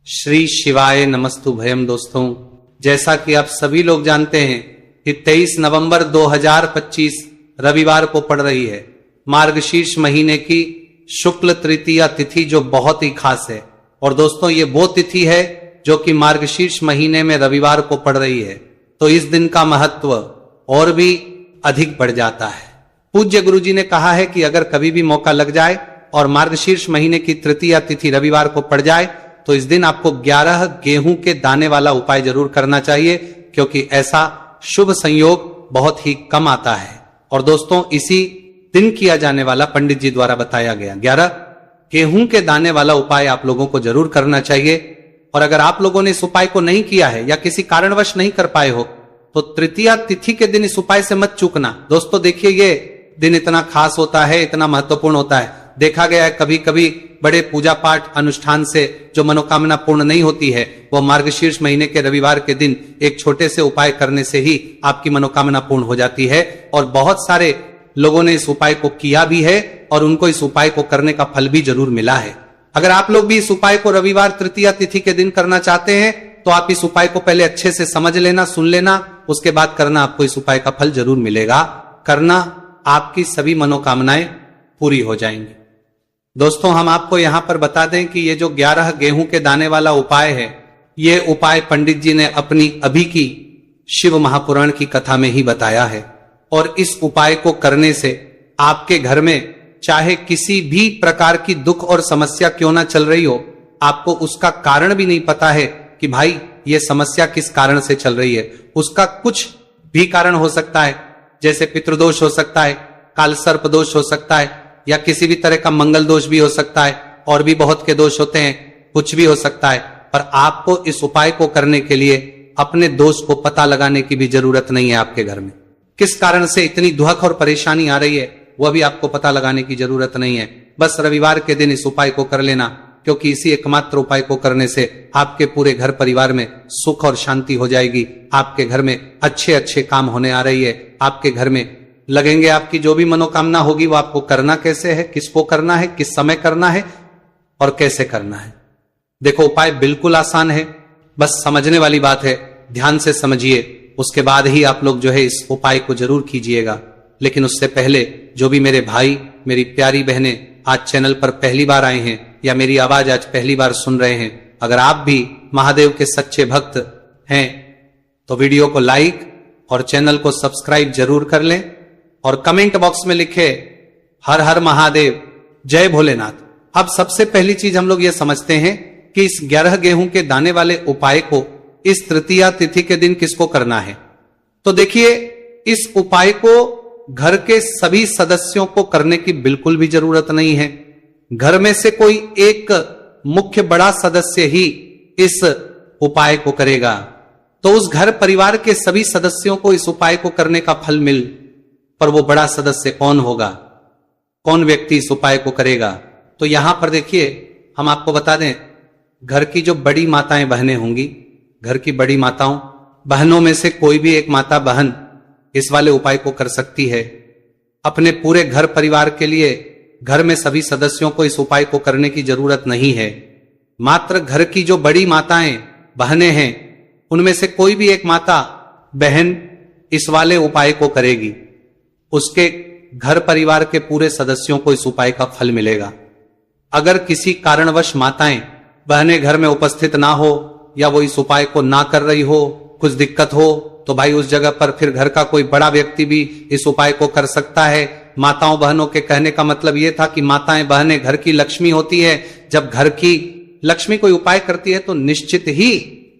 श्री शिवाय नमस्तुभयम। दोस्तों, जैसा कि आप सभी लोग जानते हैं कि 23 नवंबर 2025 रविवार को पड़ रही है मार्गशीर्ष महीने की शुक्ल तृतीया तिथि, जो बहुत ही खास है। और दोस्तों, ये वो तिथि है जो कि मार्गशीर्ष महीने में रविवार को पड़ रही है, तो इस दिन का महत्व और भी अधिक बढ़ जाता है। पूज्य गुरु जी ने कहा है कि अगर कभी भी मौका लग जाए और मार्गशीर्ष महीने की तृतीया तिथि रविवार को पड़ जाए तो इस दिन आपको 11 गेहूं के दाने वाला उपाय जरूर करना चाहिए, क्योंकि ऐसा शुभ संयोग बहुत ही कम आता है। और दोस्तों, इसी दिन किया जाने वाला पंडित जी द्वारा बताया गया 11 गेहूं के दाने वाला उपाय आप लोगों को जरूर करना चाहिए। और अगर आप लोगों ने इस उपाय को नहीं किया है या किसी कारणवश नहीं कर पाए हो तो तृतीया तिथि के दिन इस उपाय से मत चूकना। दोस्तों देखिए, ये दिन इतना खास होता है, इतना महत्वपूर्ण होता है। देखा गया है कभी कभी बड़े पूजा पाठ अनुष्ठान से जो मनोकामना पूर्ण नहीं होती है, वो मार्गशीर्ष महीने के रविवार के दिन एक छोटे से उपाय करने से ही आपकी मनोकामना पूर्ण हो जाती है। और बहुत सारे लोगों ने इस उपाय को किया भी है और उनको इस उपाय को करने का फल भी जरूर मिला है। अगर आप लोग भी इस उपाय को रविवार तृतीया तिथि के दिन करना चाहते हैं तो आप इस उपाय को पहले अच्छे से समझ लेना, सुन लेना, उसके बाद करना, आपको इस उपाय का फल जरूर मिलेगा। करना, आपकी सभी मनोकामनाएं पूरी हो जाएंगी। दोस्तों, हम आपको यहां पर बता दें कि ये जो 11 गेहूं के दाने वाला उपाय है, ये उपाय पंडित जी ने अपनी अभी की शिव महापुराण की कथा में ही बताया है। और इस उपाय को करने से आपके घर में चाहे किसी भी प्रकार की दुख और समस्या क्यों ना चल रही हो, आपको उसका कारण भी नहीं पता है कि भाई ये समस्या किस कारण से चल रही है। उसका कुछ भी कारण हो सकता है, जैसे पितृदोष हो सकता है, काल सर्प दोष हो सकता है, या किसी भी तरह का मंगल दोष भी हो सकता है, और भी बहुत के दोष होते हैं, कुछ भी हो सकता है। पर आपको इस उपाय को करने के लिए अपने दोष को पता लगाने की भी जरूरत नहीं है। आपके घर में किस कारण से इतनी दुख और परेशानी आ रही है, वह भी आपको पता लगाने की जरूरत नहीं है। बस रविवार के दिन इस उपाय को कर लेना, क्योंकि इसी एकमात्र उपाय को करने से आपके पूरे घर परिवार में सुख और शांति हो जाएगी। आपके घर में अच्छे अच्छे काम होने आ रही है, आपके घर में लगेंगे। आपकी जो भी मनोकामना होगी वो आपको करना कैसे है, किसको करना है, किस समय करना है और कैसे करना है। देखो, उपाय बिल्कुल आसान है, बस समझने वाली बात है। ध्यान से समझिए, उसके बाद ही आप लोग जो है इस उपाय को जरूर कीजिएगा। लेकिन उससे पहले जो भी मेरे भाई, मेरी प्यारी बहनें आज चैनल पर पहली बार आए हैं या मेरी आवाज आज पहली बार सुन रहे हैं, अगर आप भी महादेव के सच्चे भक्त हैं तो वीडियो को लाइक और चैनल को सब्सक्राइब जरूर कर लें और कमेंट बॉक्स में लिखे हर हर महादेव, जय भोलेनाथ। अब सबसे पहली चीज हम लोग ये समझते हैं कि इस 11 गेहूं के दाने वाले उपाय को इस तृतीया तिथि के दिन किसको करना है। तो देखिए, इस उपाय को घर के सभी सदस्यों को करने की बिल्कुल भी जरूरत नहीं है। घर में से कोई एक मुख्य बड़ा सदस्य ही इस उपाय को करेगा तो उस घर परिवार के सभी सदस्यों को इस उपाय को करने का फल मिल, पर वो बड़ा सदस्य कौन होगा, कौन व्यक्ति इस उपाय को करेगा। तो यहां पर देखिए, हम आपको बता दें, घर की जो बड़ी माताएं बहनें होंगी, घर की बड़ी माताओं बहनों में से कोई भी एक माता बहन इस वाले उपाय को कर सकती है। अपने पूरे घर परिवार के लिए घर में सभी सदस्यों को इस उपाय को करने की जरूरत नहीं है। मात्र घर की जो बड़ी माताएं बहनें हैं, उनमें से कोई भी एक माता बहन इस वाले उपाय को करेगी, उसके घर परिवार के पूरे सदस्यों को इस उपाय का फल मिलेगा। अगर किसी कारणवश माताएं बहनें घर में उपस्थित ना हो या वो इस उपाय को ना कर रही हो, कुछ दिक्कत हो, तो भाई उस जगह पर फिर घर का कोई बड़ा व्यक्ति भी इस उपाय को कर सकता है। माताओं बहनों के कहने का मतलब यह था कि माताएं बहनें घर की लक्ष्मी होती है। जब घर की लक्ष्मी कोई उपाय करती है तो निश्चित ही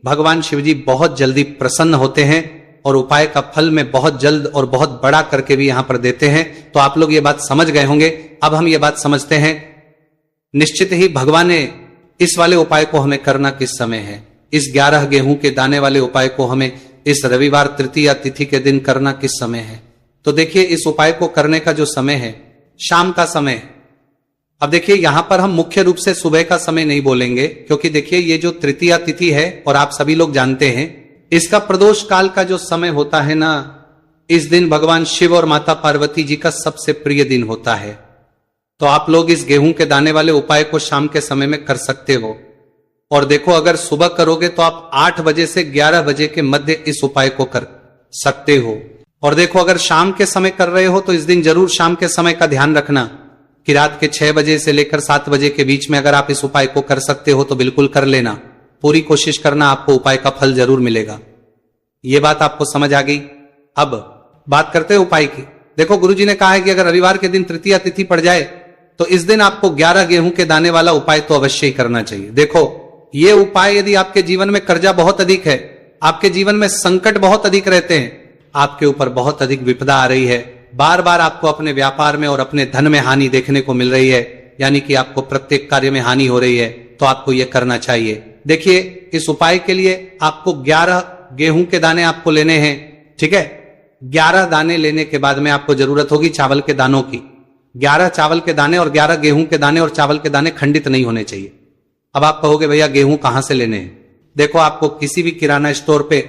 भगवान शिवजी बहुत जल्दी प्रसन्न होते हैं और उपाय का फल में बहुत जल्द और बहुत बड़ा करके भी यहां पर देते हैं। तो आप लोग ये बात समझ गए होंगे। अब हम ये बात समझते हैं, निश्चित ही भगवान ने इस वाले उपाय को हमें करना किस समय है। इस 11 गेहूं के दाने वाले उपाय को हमें इस रविवार तृतीया तिथि के दिन करना किस समय है। तो देखिए, इस उपाय को करने का जो समय है, शाम का समय है। अब देखिए, यहां पर हम मुख्य रूप से सुबह का समय नहीं बोलेंगे, क्योंकि देखिए ये जो तृतीया तिथि है और आप सभी लोग जानते हैं, इसका प्रदोष काल का जो समय होता है ना, इस दिन भगवान शिव और माता पार्वती जी का सबसे प्रिय दिन होता है। तो आप लोग इस गेहूं के दाने वाले उपाय को शाम के समय में कर सकते हो। और देखो अगर सुबह करोगे तो आप 8 बजे से 11 बजे के मध्य इस उपाय को कर सकते हो। और देखो अगर शाम के समय कर रहे हो तो इस दिन जरूर शाम के समय का ध्यान रखना कि रात के 6 बजे से लेकर 7 बजे के बीच में अगर आप इस उपाय को कर सकते हो तो बिल्कुल कर लेना। पूरी कोशिश करना, आपको उपाय का फल जरूर मिलेगा। ये बात आपको समझ आ गई। अब बात करते हैं उपाय की। देखो गुरुजी ने कहा है कि अगर रविवार के दिन तृतीया तिथि पड़ जाए तो इस दिन आपको 11 गेहूं के दाने वाला उपाय तो अवश्य ही करना चाहिए। देखो ये उपाय यदि आपके जीवन में कर्जा बहुत अधिक है, आपके जीवन में संकट बहुत अधिक रहते हैं, आपके ऊपर बहुत अधिक विपदा आ रही है, बार बार आपको अपने व्यापार में और अपने धन में हानि देखने को मिल रही है, यानी कि आपको प्रत्येक कार्य में हानि हो रही है, तो आपको यह करना चाहिए। देखिए इस उपाय के लिए आपको 11 गेहूं के दाने आपको लेने हैं, ठीक है। 11 दाने लेने के बाद में आपको जरूरत होगी चावल के दानों की। 11 चावल के दाने और 11 गेहूं के दाने और चावल के दाने खंडित नहीं होने चाहिए। अब आप कहोगे भैया गेहूं कहां से लेने हैं? देखो आपको किसी भी किराना स्टोर पे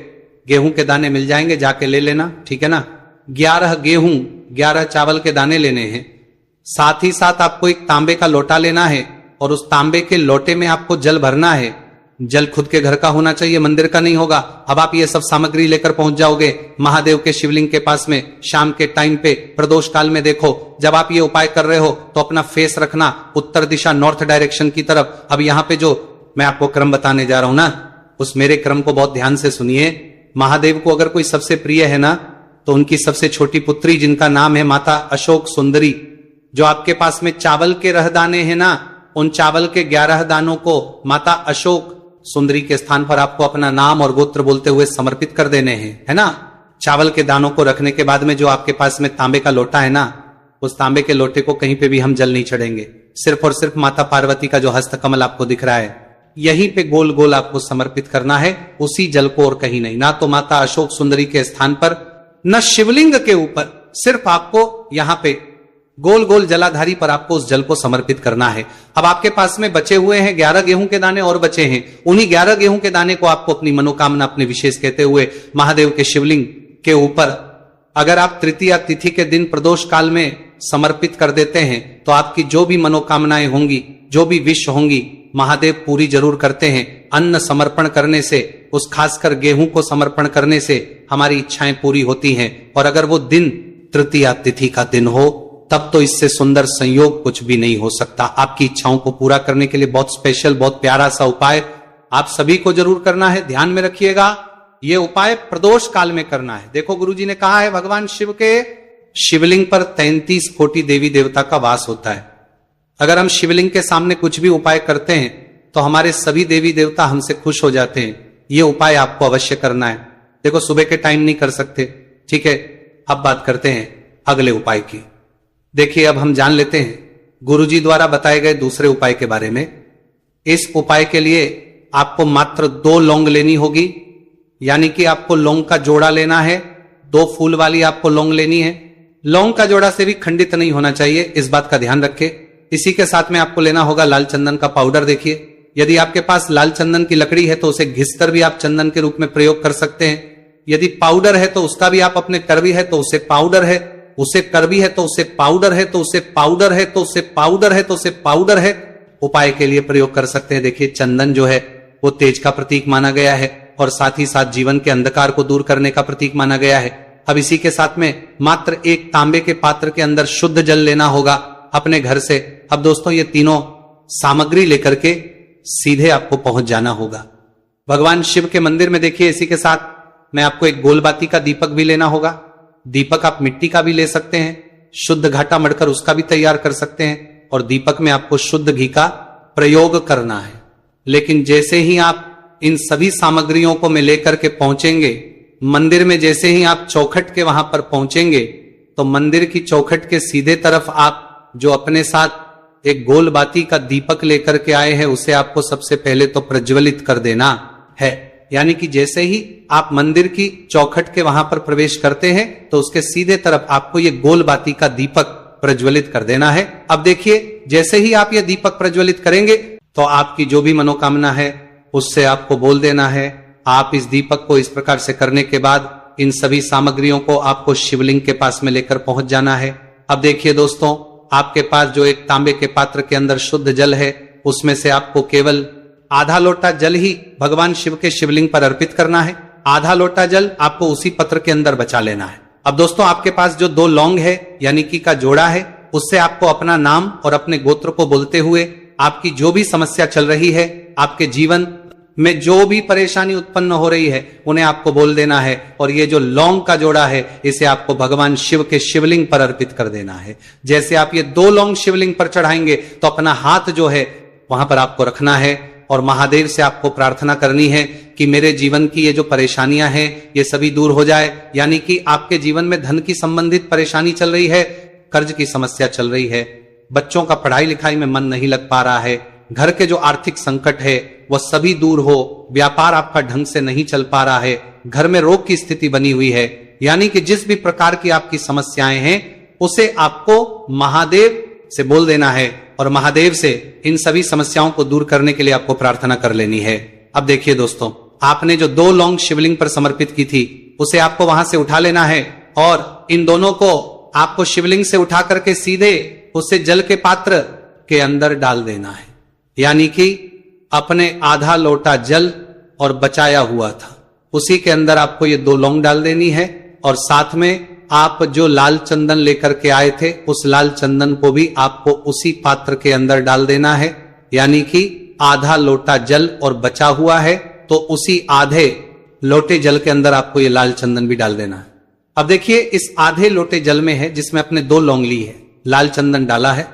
गेहूं के दाने मिल जाएंगे, जाके ले लेना, ठीक है ना। 11 गेहूं 11 चावल के दाने लेने हैं। साथ ही साथ आपको एक तांबे का लोटा लेना है और उस तांबे के लोटे में आपको जल भरना है। जल खुद के घर का होना चाहिए, मंदिर का नहीं होगा। अब आप ये सब सामग्री लेकर पहुंच जाओगे महादेव के शिवलिंग के पास में शाम के टाइम पे प्रदोष काल में। देखो जब आप ये उपाय कर रहे हो तो अपना फेस रखना उत्तर दिशा, नॉर्थ डायरेक्शन की तरफ। अब यहां पे जो मैं आपको क्रम बताने जा रहा हूं ना, उस मेरे क्रम को बहुत ध्यान से सुनिए। महादेव को अगर कोई सबसे प्रिय है ना तो उनकी सबसे छोटी पुत्री जिनका नाम है माता अशोक सुंदरी, जो आपके पास में चावल के रहदाने हैं ना, उन चावल के 11 दानों को माता अशोक सुंदरी के स्थान पर आपको अपना नाम और गोत्र बोलते हुए समर्पित कर देने हैं, है ना। चावल के दानों को रखने के बाद में जो आपके पास में तांबे का लोटा है ना, उस तांबे के लोटे को कहीं पे भी हम जल नहीं चढ़ेंगे। सिर्फ और सिर्फ माता पार्वती का जो हस्तकमल आपको दिख रहा है यहीं पे गोल गोल आपको समर्पित करना है, उसी जल को और कहीं नहीं। ना तो माता अशोक सुंदरी के स्थान पर, न शिवलिंग के ऊपर, सिर्फ आपको यहां पे गोल गोल जलाधारी पर आपको उस जल को समर्पित करना है। अब आपके पास में बचे हुए हैं 11 गेहूं के दाने और बचे हैं। उन्हीं 11 गेहूं के दाने को आपको अपनी मनोकामना, अपने विशेष कहते हुए महादेव के शिवलिंग के ऊपर अगर आप तृतीया तिथि के दिन प्रदोष काल में समर्पित कर देते हैं तो आपकी जो भी मनोकामनाएं होंगी, जो भी विश होंगी, महादेव पूरी जरूर करते हैं। अन्न समर्पण करने से, उस खासकर गेहूं को समर्पण करने से हमारी इच्छाएं पूरी होती हैं। और अगर वो दिन तृतीया तिथि का दिन हो तब तो इससे सुंदर संयोग कुछ भी नहीं हो सकता। आपकी इच्छाओं को पूरा करने के लिए बहुत स्पेशल, बहुत प्यारा सा उपाय आप सभी को जरूर करना है। ध्यान में रखिएगा, ये उपाय प्रदोष काल में करना है। देखो गुरुजी ने कहा है भगवान शिव के शिवलिंग पर 33 कोटि देवी देवता का वास होता है। अगर हम शिवलिंग के सामने कुछ भी उपाय करते हैं तो हमारे सभी देवी देवता हमसे खुश हो जाते हैं। ये उपाय आपको अवश्य करना है। देखो सुबह के टाइम नहीं कर सकते, ठीक है। अब बात करते हैं अगले उपाय की। देखिए अब हम जान लेते हैं गुरुजी द्वारा बताए गए दूसरे उपाय के बारे में। इस उपाय के लिए आपको मात्र 2 लौंग लेनी होगी, यानी कि आपको लौंग का जोड़ा लेना है। 2 फूल वाली आपको लौंग लेनी है। लौंग का जोड़ा से भी खंडित नहीं होना चाहिए, इस बात का ध्यान रखें। इसी के साथ में आपको लेना होगा लाल चंदन का पाउडर। देखिए यदि आपके पास लाल चंदन की लकड़ी है तो उसे घिसकर भी आप चंदन के रूप में प्रयोग कर सकते हैं। यदि पाउडर है तो उसका भी आप अपने करवी है तो उसे पाउडर है, उसे करवी है तो उसे पाउडर है, तो उसे पाउडर है, तो उसे पाउडर है, तो उसे पाउडर है, उपाय के लिए प्रयोग कर सकते हैं। देखिए चंदन जो है वो तेज का प्रतीक माना गया है और साथ ही साथ जीवन के अंधकार को दूर करने का प्रतीक माना गया है। अब इसी के साथ में मात्र एक तांबे के पात्र के अंदर शुद्ध जल लेना होगा अपने घर से। अब दोस्तों ये तीनों सामग्री लेकर के सीधे आपको पहुंच जाना होगा भगवान शिव के मंदिर में। देखिए इसी के साथ में आपको एक गोलबाती का दीपक भी लेना होगा। दीपक आप मिट्टी का भी ले सकते हैं, शुद्ध घाटा मड़कर उसका भी तैयार कर सकते हैं। और दीपक में आपको शुद्ध घी का प्रयोग करना है। लेकिन जैसे ही आप इन सभी सामग्रियों को में लेकर के पहुंचेंगे मंदिर में, जैसे ही आप चौखट के वहां पर पहुंचेंगे तो मंदिर की चौखट के सीधे तरफ आप जो अपने साथ एक गोल बाती का दीपक लेकर के आए हैं उसे आपको सबसे पहले तो प्रज्वलित कर देना है। यानी कि जैसे ही आप मंदिर की चौखट के वहां पर प्रवेश करते हैं तो उसके सीधे तरफ आपको ये गोल बाती का दीपक प्रज्वलित कर देना है। अब देखिए जैसे ही आप ये दीपक प्रज्वलित करेंगे तो आपकी जो भी मनोकामना है उससे आपको बोल देना है। आप इस दीपक को इस प्रकार से करने के बाद इन सभी सामग्रियों को आपको शिवलिंग के पास में लेकर पहुंच जाना है। अब देखिए दोस्तों, आपके पास जो एक तांबे के पात्र के अंदर शुद्ध जल है उसमें से आपको केवल आधा लोटा जल ही भगवान शिव के शिवलिंग पर अर्पित करना है, आधा लोटा जल आपको उसी पत्र के अंदर बचा लेना है। अब दोस्तों आपके पास जो 2 लौंग है यानी कि का जोड़ा है, उससे आपको अपना नाम और अपने गोत्र को बोलते हुए आपकी जो भी समस्या चल रही है, आपके जीवन में जो भी परेशानी उत्पन्न हो रही है, उन्हें आपको बोल देना है। और ये जो लौंग का जोड़ा है, इसे आपको भगवान शिव के शिवलिंग पर अर्पित कर देना है। जैसे आप ये 2 लौंग शिवलिंग पर चढ़ाएंगे तो अपना हाथ जो है वहां पर आपको रखना है और महादेव से आपको प्रार्थना करनी है कि मेरे जीवन की ये जो परेशानियां हैं ये सभी दूर हो जाए। यानी कि आपके जीवन में धन की संबंधित परेशानी चल रही है, कर्ज की समस्या चल रही है, बच्चों का पढ़ाई लिखाई में मन नहीं लग पा रहा है, घर के जो आर्थिक संकट है वह सभी दूर हो, व्यापार आपका ढंग से नहीं चल पा रहा है, घर में रोग की स्थिति बनी हुई है, यानी कि जिस भी प्रकार की आपकी समस्याएं हैं उसे आपको महादेव से बोल देना है और महादेव से इन सभी समस्याओं को दूर करने के लिए आपको प्रार्थना कर लेनी है। अब देखिए दोस्तों, आपने जो 2 लौंग शिवलिंग पर समर्पित की थी उसे आपको वहां से उठा लेना है और इन दोनों को आपको शिवलिंग से उठा करके सीधे उसे जल के पात्र के अंदर डाल देना है। यानी कि अपने आधा लोटा जल और बचाया हुआ था उसी के अंदर आपको ये 2 लौंग डाल देनी है और साथ में आप जो लाल चंदन लेकर के आए थे उस लाल चंदन को भी आपको उसी पात्र के अंदर डाल देना है। यानी कि आधा लोटा जल और बचा हुआ है तो उसी आधे लोटे जल के अंदर आपको ये लाल चंदन भी डाल देना है। अब देखिए इस आधे लोटे जल में है जिसमें अपने 2 लौंग ली है, लाल चंदन डाला है,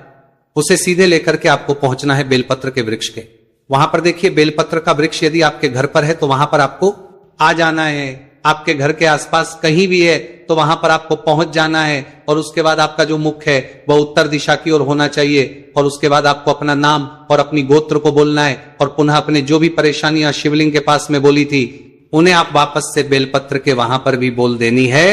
उसे सीधे लेकर के आपको पहुंचना है बेलपत्र के वृक्ष के। वहां पर देखिए बेलपत्र का वृक्ष यदि आपके घर पर है तो वहां पर आपको आ जाना है। आपके घर के आसपास कहीं भी है तो वहां पर आपको पहुंच जाना है और उसके बाद आपका जो मुख है वह उत्तर दिशा की ओर होना चाहिए और उसके बाद आपको अपना नाम और अपनी गोत्र को बोलना है और पुनः अपने जो भी परेशानियां शिवलिंग के पास में बोली थी उन्हें आप वापस से बेलपत्र के वहां पर भी बोल देनी है।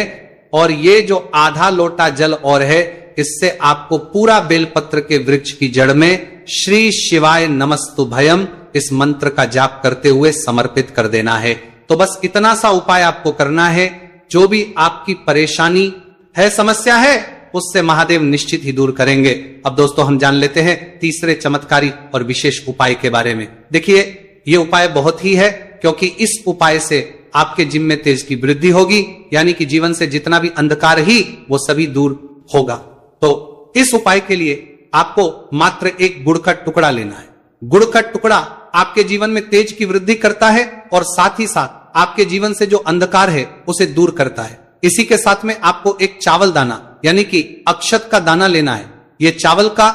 और ये जो आधा लोटा जल और है इससे आपको पूरा बेलपत्र के वृक्ष की जड़ में श्री शिवाय नमस्तुभयम इस मंत्र का जाप करते हुए समर्पित कर देना है। तो बस इतना सा उपाय आपको करना है, जो भी आपकी परेशानी है, समस्या है, उससे महादेव निश्चित ही दूर करेंगे। अब दोस्तों हम जान लेते हैं तीसरे चमत्कारी और विशेष उपाय के बारे में। देखिए ये उपाय बहुत ही है क्योंकि इस उपाय से आपके जिम में तेज की वृद्धि होगी, यानी कि जीवन से जितना भी अंधकार ही वो सभी दूर होगा। तो इस उपाय के लिए आपको मात्र एक गुड़ का टुकड़ा लेना है। गुड़ का टुकड़ा आपके जीवन में तेज की वृद्धि करता है और साथ ही साथ आपके जीवन से जो अंधकार है उसे दूर करता है। इसी के साथ में आपको एक चावल दाना यानी कि अक्षत का दाना लेना है। यह चावल का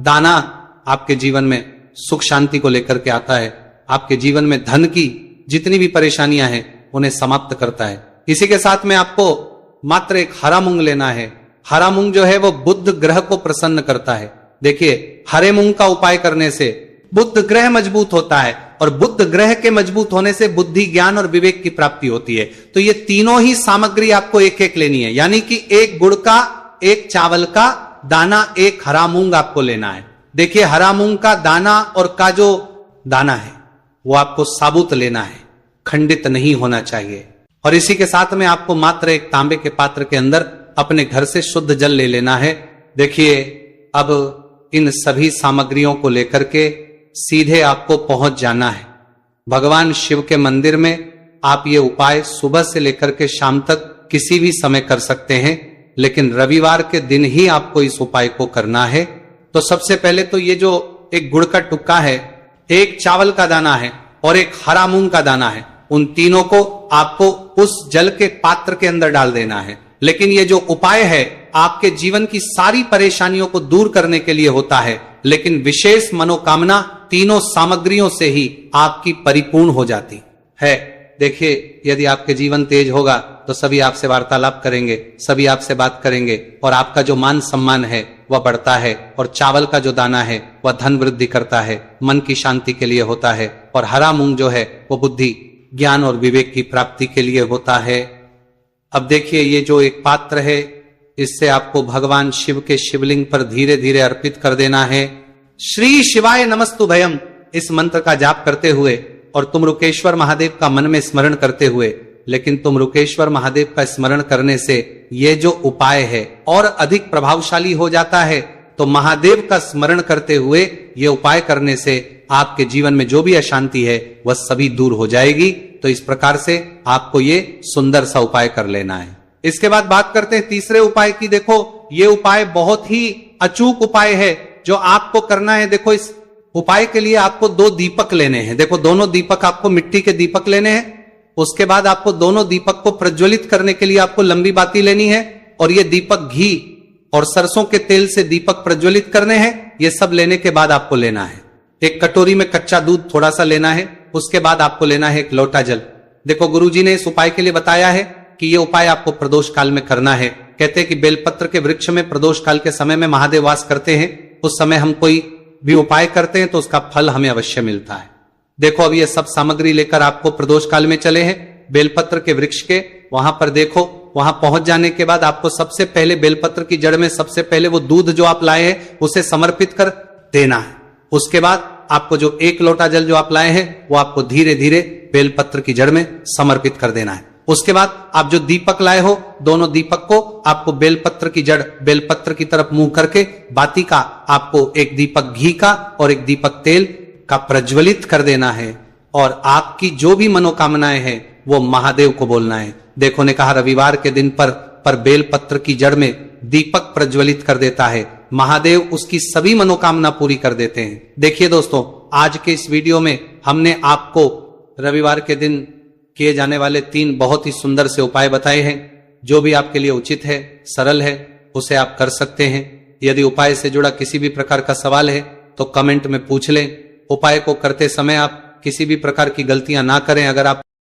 दाना आपके जीवन में सुख शांति को लेकर के आता है, आपके जीवन में धन की जितनी भी परेशानियां हैं उन्हें समाप्त करता है। इसी के साथ में आपको मात्र एक हरा मूंग लेना है। हरा मूंग जो है वो बुध ग्रह को प्रसन्न करता है। देखिए हरे मूंग का उपाय करने से बुध ग्रह मजबूत होता है और बुध ग्रह के मजबूत होने से बुद्धि, ज्ञान और विवेक की प्राप्ति होती है। तो ये तीनों ही सामग्री आपको एक एक लेनी है, यानी कि एक गुड़ का, एक चावल का दाना, एक हरा मूंग आपको लेना है। देखिए हरा मूंग का दाना और का जो दाना है वो आपको साबुत लेना है, खंडित नहीं होना चाहिए। और इसी के साथ में आपको मात्र एक तांबे के पात्र के अंदर अपने घर से शुद्ध जल ले लेना है। देखिए अब इन सभी सामग्रियों को लेकर के सीधे आपको पहुंच जाना है भगवान शिव के मंदिर में। आप ये उपाय सुबह से लेकर के शाम तक किसी भी समय कर सकते हैं, लेकिन रविवार के दिन ही आपको इस उपाय को करना है। तो सबसे पहले तो ये जो एक गुड़ का टुक्का है, एक चावल का दाना है और एक हरा मूंग का दाना है, उन तीनों को आपको उस जल के पात्र के अंदर डाल देना है। लेकिन ये जो उपाय है आपके जीवन की सारी परेशानियों को दूर करने के लिए होता है, लेकिन विशेष मनोकामना तीनों सामग्रियों से ही आपकी परिपूर्ण हो जाती है। देखिए यदि आपके जीवन तेज होगा तो सभी आपसे वार्तालाप करेंगे, सभी आपसे बात करेंगे और आपका जो मान सम्मान है वह बढ़ता है। और चावल का जो दाना है वह धन वृद्धि करता है, मन की शांति के लिए होता है। और हरा मूंग जो है वो बुद्धि, ज्ञान और विवेक की प्राप्ति के लिए होता है। अब देखिए ये जो एक पात्र है इससे आपको भगवान शिव के शिवलिंग पर धीरे धीरे अर्पित कर देना है। श्री शिवाय नमस्तुभयम इस मंत्र का जाप करते हुए और तुमरुकेश्वर महादेव का मन में स्मरण करते हुए, लेकिन तुमरुकेश्वर महादेव का स्मरण करने से ये जो उपाय है और अधिक प्रभावशाली हो जाता है। तो महादेव का स्मरण करते हुए ये उपाय करने से आपके जीवन में जो भी अशांति है वह सभी दूर हो जाएगी। तो इस प्रकार से आपको ये सुंदर सा उपाय कर लेना है। इसके बाद बात करते हैं तीसरे उपाय की। देखो ये उपाय बहुत ही अचूक उपाय है जो आपको करना है। देखो इस उपाय के लिए आपको 2 दीपक लेने हैं। देखो दोनों दीपक आपको मिट्टी के दीपक लेने हैं। उसके बाद आपको दोनों दीपक को प्रज्वलित करने के लिए आपको लंबी बाती लेनी है और ये दीपक घी और सरसों के तेल से दीपक प्रज्वलित करने हैं। ये सब लेने के बाद आपको लेना है एक कटोरी में कच्चा दूध थोड़ा सा लेना है। उसके बाद आपको लेना है 1 लोटा जल। देखो गुरुजी ने इस उपाय के लिए बताया है कि ये उपाय आपको प्रदोष काल में करना है। कहते हैं कि बेलपत्र के वृक्ष में प्रदोष काल के समय में महादेव वास करते हैं। उस समय हम कोई भी उपाय करते हैं तो उसका फल हमें अवश्य मिलता है। देखो अब ये सब सामग्री लेकर आपको प्रदोष काल में चले हैं बेलपत्र के वृक्ष के। वहां पर देखो वहां पहुंच जाने के बाद आपको सबसे पहले बेलपत्र की जड़ में सबसे पहले वो दूध जो आप लाए हैं उसे समर्पित कर देना है। उसके बाद आपको जो 1 लोटा जल जो आप लाए हैं वो आपको धीरे धीरे बेलपत्र की जड़ में समर्पित कर देना है। उसके बाद आप जो दीपक लाए हो दोनों दीपक को आपको बेलपत्र की जड़ बेलपत्र की तरफ मुंह करके बाती का आपको 1 दीपक घी का और 1 दीपक तेल का प्रज्वलित कर देना है और आपकी जो भी मनोकामनाएं हैं वो महादेव को बोलना है। देखो ने कहा रविवार के दिन पर बेलपत्र की जड़ में दीपक प्रज्वलित कर देता है महादेव उसकी सभी मनोकामना पूरी कर देते हैं। देखिए दोस्तों आज के इस वीडियो में हमने आपको रविवार के दिन किए जाने वाले 3 बहुत ही सुंदर से उपाय बताए हैं। जो भी आपके लिए उचित है सरल है उसे आप कर सकते हैं। यदि उपाय से जुड़ा किसी भी प्रकार का सवाल है तो कमेंट में पूछ लें। उपाय को करते समय आप किसी भी प्रकार की गलतियां ना करें। अगर आप